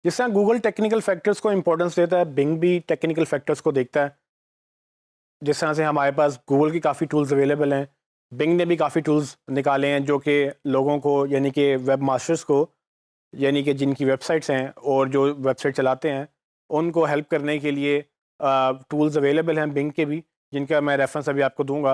जिस तरह Google technical factors को इंपॉर्टेंस देता है, बिंग भी टेक्निकल फैक्टर्स को देखता है। जिस तरह से हमारे पास गूगल की काफ़ी टूल्स अवेलेबल हैं, बिंग ने भी काफ़ी टूल्स निकाले हैं जो कि लोगों को, यानी कि वेब मास्टर्स को, यानी कि जिनकी वेबसाइट्स हैं और जो वेबसाइट चलाते हैं, उनको हेल्प करने के लिए टूल्स अवेलेबल हैं बिंग के भी, जिनका मैं रेफरेंस अभी आपको दूंगा।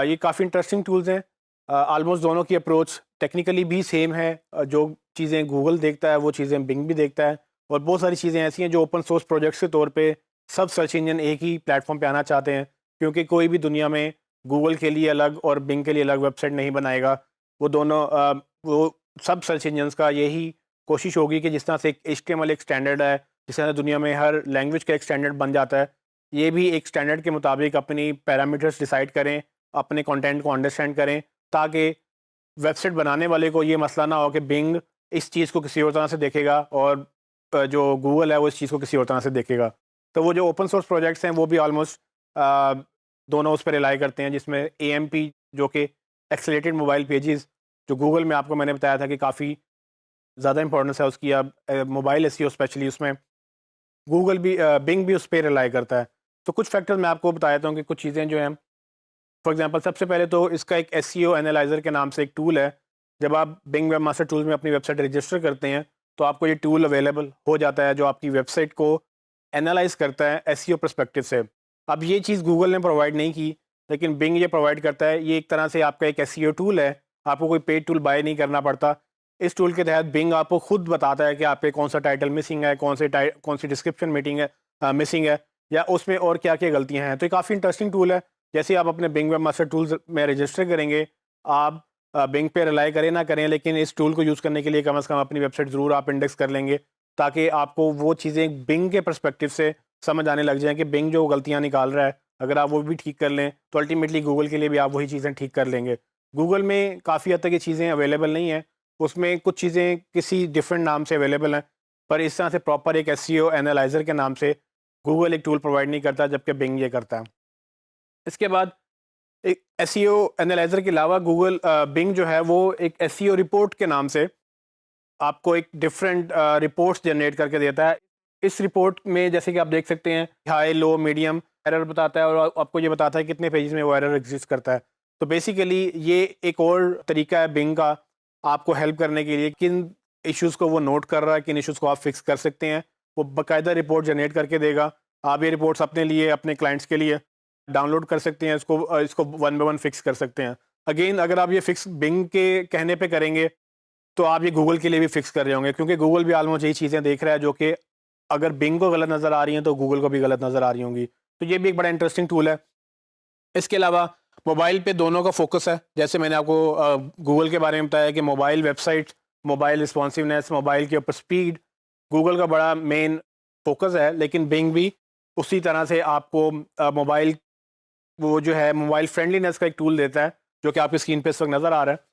ये काफ़ी इंटरेस्टिंग टूल्स हैं। आलमोस्ट दोनों की अप्रोच टेक्निकली भी सेम है। जो चीज़ें गूगल देखता है वो चीज़ें बिंग भी देखता है, और बहुत सारी चीज़ें ऐसी हैं जो ओपन सोर्स प्रोजेक्ट्स के तौर पे सब सर्च इंजन एक ही प्लेटफॉर्म पे आना चाहते हैं, क्योंकि कोई भी दुनिया में गूगल के लिए अलग और बिंग के लिए अलग वेबसाइट नहीं बनाएगा। वो दोनों वो सब सर्च इंजन्स का यही कोशिश होगी कि जिस तरह से एक HTML एक स्टैंडर्ड है, जिस तरह से दुनिया में हर लैंग्वेज का एक स्टैंडर्ड बन जाता है, ये भी एक स्टैंडर्ड के मुताबिक अपनी पैरामीटर्स डिसाइड करें, अपने कंटेंट को अंडरस्टैंड करें, ताकि वेबसाइट बनाने वाले को ये मसला ना हो कि बिंग इस चीज़ को किसी और तरह से देखेगा और जो गूगल है वो इस चीज़ को किसी और तरह से देखेगा। तो वो जो ओपन सोर्स प्रोजेक्ट्स हैं वो भी ऑलमोस्ट दोनों उस पर रिलाई करते हैं, जिसमें AMP जो कि एक्सेलेरेटेड मोबाइल पेजेस, जो गूगल में आपको मैंने बताया था कि काफ़ी ज़्यादा इंपॉर्टेंस है उसकी। अब मोबाइल SEO स्पेशली उसमें गूगल भी बिंग भी उस पर रिलाई करता है। तो कुछ फैक्टर्स मैं आपको बता देता हूँ कि कुछ चीज़ें जो हैं, फॉर एग्जांपल सबसे पहले तो इसका एक SEO एनालाइजर के नाम से एक टूल है। जब आप बिंग वेब मास्टर टूल में अपनी वेबसाइट रजिस्टर करते हैं तो आपको ये टूल अवेलेबल हो जाता है जो आपकी वेबसाइट को एनालाइज करता है SEO पर्सपेक्टिव से। अब ये चीज़ गूगल ने प्रोवाइड नहीं की, लेकिन बिंग ये प्रोवाइड करता है। ये एक तरह से आपका एक SEO टूल है, आपको कोई पेड टूल बाय नहीं करना पड़ता। इस टूल के तहत बिंग आपको खुद बताता है कि आपके कौन सा टाइटल मिसिंग है, कौन सी डिस्क्रिप्शन मीटिंग है मिसिंग है, या उसमें और क्या क्या गलतियाँ हैं। तो ये काफ़ी इंटरेस्टिंग टूल है। जैसे आप अपने बिंग वेब मास्टर टूल्स में रजिस्टर करेंगे, आप बिंग पे रिलाई करें ना करें, लेकिन इस टूल को यूज़ करने के लिए कम से कम अपनी वेबसाइट ज़रूर आप इंडेक्स कर लेंगे, ताकि आपको वो चीज़ें बिंग के पर्सपेक्टिव से समझ आने लग जाएँ कि बिंग जो गलतियाँ निकाल रहा है, अगर आप वो भी ठीक कर लें तो अल्टीमेटली गूगल के लिए भी आप वही चीज़ें ठीक कर लेंगे। गूगल में काफ़ी हद तक ये चीज़ें अवेलेबल नहीं हैं, उसमें कुछ चीज़ें किसी डिफरेंट नाम से अवेलेबल हैं, पर इस तरह से प्रॉपर एक SEO एनालाइज़र के नाम से गूगल एक टूल प्रोवाइड नहीं करता, जबकि बिंग ये करता है। इसके बाद एक SEO एनालाइज़र के अलावा गूगल बिंग जो है वो एक SEO रिपोर्ट के नाम से आपको एक डिफरेंट रिपोर्ट्स जनरेट करके देता है। इस रिपोर्ट में जैसे कि आप देख सकते हैं, हाई, लो, मीडियम एरर बताता है, और आपको ये बताता है कितने पेजेस में वो एरर एग्जिस्ट करता है। तो बेसिकली ये एक और तरीका है बिंग का आपको हेल्प करने के लिए, किन इश्यूज़ को वो नोट कर रहा है, किन इश्यूज़ को आप फिक्स कर सकते हैं। वो बाकायदा रिपोर्ट जनरेट करके देगा। आप ये रिपोर्ट्स अपने लिए, अपने क्लाइंट्स के लिए डाउनलोड कर सकते हैं, इसको वन बाय वन फिक्स कर सकते हैं। अगेन अगर आप ये फिक्स बिंग के कहने पे करेंगे तो आप ये गूगल के लिए भी फिक्स कर रहे होंगे, क्योंकि गूगल भी ऑलमोस्ट यही चीज़ें देख रहा है, जो कि अगर बिंग को गलत नज़र आ रही हैं तो गूगल को भी गलत नज़र आ रही होंगी। तो ये भी एक बड़ा इंटरेस्टिंग टूल है। इसके अलावा मोबाइल पे दोनों का फोकस है। जैसे मैंने आपको गूगल के बारे में बताया कि mobile website, mobile responsiveness, mobile के ऊपर स्पीड गूगल का बड़ा मेन फोकस है, लेकिन बिंग भी उसी तरह से आपको मोबाइल, वो जो है मोबाइल फ्रेंडलीनेस का एक टूल देता है, जो कि आपकी स्क्रीन पे इस वक्त नज़र आ रहा है।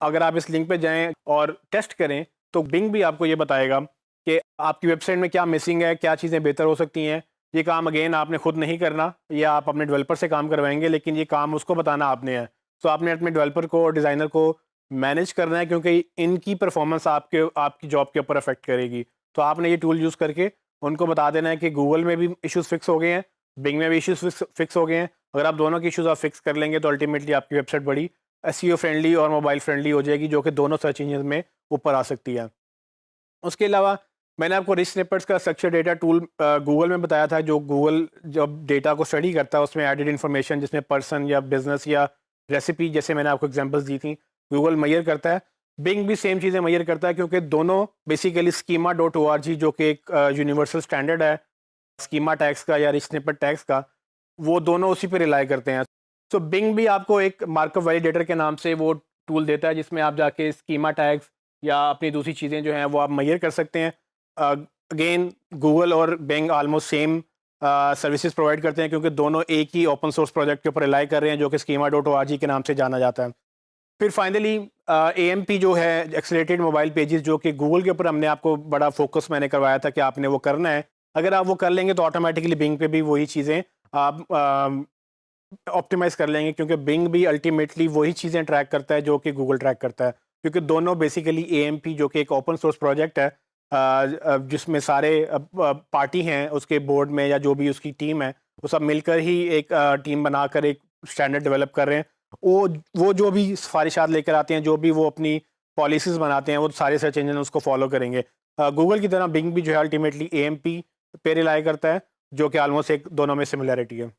अगर आप इस लिंक पे जाएं और टेस्ट करें तो बिंग भी आपको ये बताएगा कि आपकी वेबसाइट में क्या मिसिंग है, क्या चीज़ें बेहतर हो सकती हैं। ये काम अगेन आपने खुद नहीं करना, या आप अपने डेवलपर से काम करवाएंगे, लेकिन ये काम उसको बताना आपने है। तो आपने अपने डेवलपर को और डिज़ाइनर को मैनेज करना है, क्योंकि इनकी परफॉर्मेंस आपकी जॉब के ऊपर अफेक्ट करेगी। तो आपने ये टूल यूज़ करके उनको बता देना है कि गूगल में भी इश्यूज़ फिक्स हो गए हैं, बिंग में भी इश्यूज़ फिक्स हो गए हैं। अगर आप दोनों के इश्यूज़ आप फिक्स कर लेंगे तो अल्टीमेटली आपकी वेबसाइट बड़ी SEO फ्रेंडली और मोबाइल फ्रेंडली हो जाएगी, जो कि दोनों सर्च इंजन में ऊपर आ सकती है। उसके अलावा मैंने आपको रिच स्निपेट्स का स्ट्रक्चर डेटा टूल गूगल में बताया था, जो गूगल जब डेटा को स्टडी करता है उसमें एडेड इन्फॉर्मेशन, जिसमें पर्सन या बिजनेस या रेसिपी, जैसे मैंने आपको एग्जांपल्स दी थी, गूगल मैयर करता है। बिंग भी सेम चीज़ें मैयर करता है, क्योंकि दोनों बेसिकली schema.org, जो कि एक यूनिवर्सल स्टैंडर्ड है स्कीमा टैग्स का या रिच स्निपेट टैग्स का, वो दोनों उसी पे रिलाई करते हैं। सो बिंग भी आपको एक मार्कअप वैलिडेटर के नाम से वो टूल देता है, जिसमें आप जाके स्कीमा टैग्स या अपनी दूसरी चीज़ें जो हैं वो आप मैयर कर सकते हैं। अगेन गूगल और Bing almost same services provide करते हैं, क्योंकि दोनों एक ही ओपन सोर्स प्रोजेक्ट के ऊपर रिलाई कर रहे हैं, जो कि schema.org के नाम से जाना जाता है। फिर फाइनली AMP जो है, एक्सेलरेटेड मोबाइल पेजेस, जो कि गूगल के ऊपर हमने आपको बड़ा फोकस मैंने करवाया था कि आपने वो करना है। अगर आप वो कर लेंगे तो ऑटोमेटिकली बिंग पे भी वही चीज़ें आप ऑप्टिमाइज कर लेंगे, क्योंकि बिंग भी अल्टीमेटली वही चीज़ें ट्रैक करता है जो कि गूगल ट्रैक करता है, क्योंकि दोनों बेसिकली AMP, जो कि एक ओपन सोर्स प्रोजेक्ट है, जिसमें सारे पार्टी हैं उसके बोर्ड में या जो भी उसकी टीम है, वो सब मिलकर ही एक टीम बनाकर एक स्टैंडर्ड डेवलप कर रहे हैं। वो जो भी सिफारिशात लेकर आते हैं, जो भी वो अपनी पॉलिसीज़ बनाते हैं, वो सारे सर्च इंजन उसको फॉलो करेंगे। गूगल की तरह बिंग भी जो है अल्टीमेटली AMP पे रिलाई करता है, जो कि ऑलमोस्ट एक दोनों में सिमिलैरिटी है।